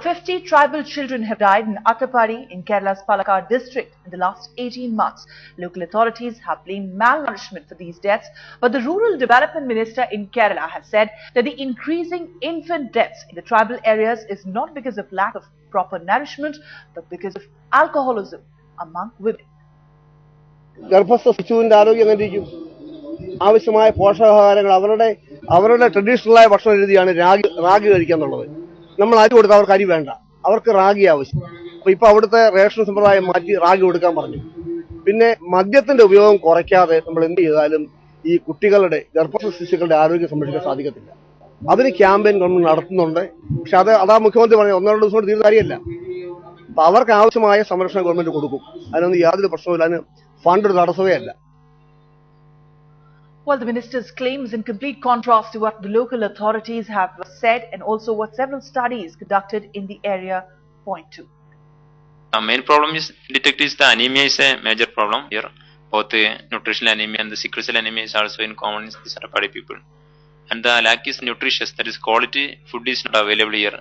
50 tribal children have died in Attapadi in Kerala's Palakkad district in the last 18 months. Local authorities have blamed malnourishment for these deaths, but the Rural Development Minister in Kerala has said that the increasing infant deaths in the tribal areas is not because of lack of proper nourishment, but because of alcoholism among women. ഗർഭസ്ഥ ശിശുവിന്റെ ആരോഗ്യം എങ്ങനെ ഇരിക്കും? ആവശ്യമായ പോഷകാഹാരങ്ങൾ അവരുടെ ട്രഡീഷണലായ ഭക്ഷണ രീതിയാണ് റാഗി കഴിക്കുക എന്നുള്ളത്. നമ്മൾ അരി കൊടുത്താൽ അവർക്ക് അരി വേണ്ട, അവർക്ക് റാഗി ആവശ്യം. അപ്പോൾ ഇപ്പോൾ അവിടുത്തെ റേഷൻ സമ്പ്രദായം മാറ്റി റാഗി കൊടുക്കാൻ പറഞ്ഞു. പിന്നെ മദ്യത്തിന്റെ ഉപയോഗം കുറയ്ക്കാതെ നമ്മൾ എന്ത് ചെയ്താലും ഈ കുട്ടികളുടെ ഗർഭസ്ഥ ശിശുക്കളുടെ ആരോഗ്യം സംരക്ഷിക്കാൻ സാധിക്കത്തില്ല. അതിന് ക്യാമ്പയിൻ ഗവൺമെന്റ് നടത്തുന്നുണ്ട്. പക്ഷെ അതാ മുഖ്യമന്ത്രി പറഞ്ഞത് 1-2 ദിവസം കൊണ്ട് തീരുന്ന കാര്യമല്ല. അപ്പൊ അവർക്ക് ആവശ്യമായ സംരക്ഷണം ഗവൺമെന്റ് കൊടുക്കും. അതിനൊന്നും യാതൊരു പ്രശ്നവുമില്ല. അതിന് ഫണ്ട് ഒരു തടസ്സമേ അല്ല. Well, the minister's claims in complete contrast to what the local authorities have said and also what several studies conducted in the area point to. The main problem is detected is the anemia is a major problem here. Both the nutritional anemia and the sickle cell anemia is also in common in the Attapadi people. And the lack is nutritious, that is quality food is not available here.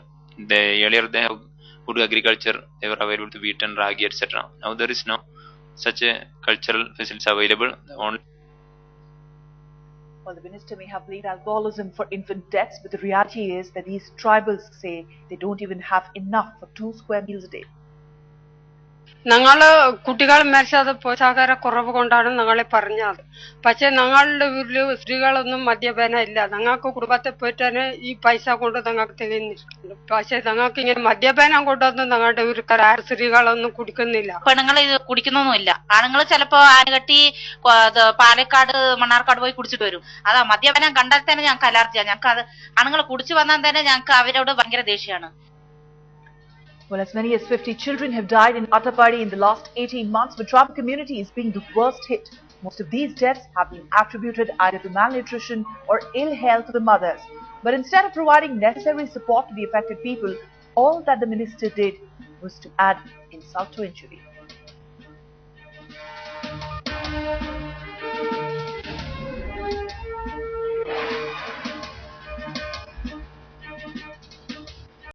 Earlier they have good agriculture, they were available to wheat and ragi, etc. Now there is no such a cultural facilities available. Well, the minister may have blamed alcoholism for infant deaths, but the reality is that these tribals say they don't even have enough for 2 square meals a day. ഞങ്ങള് കുട്ടികൾ മരിച്ചത് പോഷകാഹാരക്കുറവ് കൊണ്ടാണ് ഞങ്ങളെ പറഞ്ഞത്. പക്ഷെ ഞങ്ങളുടെ വീട്ടില് സ്ത്രീകളൊന്നും മദ്യപാനം ഇല്ല. ഞങ്ങൾക്ക് കുടുംബത്തെ പോയിട്ടാണ് ഈ പൈസ കൊണ്ട് ഞങ്ങൾക്ക് തികയുന്നില്ല. പക്ഷെ ഞങ്ങൾക്ക് ഇങ്ങനെ മദ്യപാനം കൊണ്ടൊന്നും ഞങ്ങളുടെ വീട്ടിൽ സ്ത്രീകളൊന്നും കുടിക്കുന്നില്ല. പെണ്ണുങ്ങൾ കുടിക്കുന്നൊന്നുമില്ല. ആണുങ്ങൾ ചിലപ്പോ ആനകട്ടി പാലക്കാട് മണ്ണാർക്കാട് പോയി കുടിച്ചിട്ട് വരും. അതാ മദ്യപാനം കണ്ടാൽ തന്നെ ഞങ്ങൾക്ക് അലർജിയാണ്. ഞങ്ങൾക്ക് അത് ആണുങ്ങൾ കുടിച്ചു വന്നാൽ തന്നെ ഞങ്ങൾക്ക് അവരോട് ഭയങ്കര ദേഷ്യമാണ്. Well, as many as 50 children have died in Attapadi in the last 18 months, with tribal communities being the worst hit. Most of these deaths have been attributed either to malnutrition or ill health of the mothers. But instead of providing necessary support to the affected people, all that the minister did was to add insult to injury.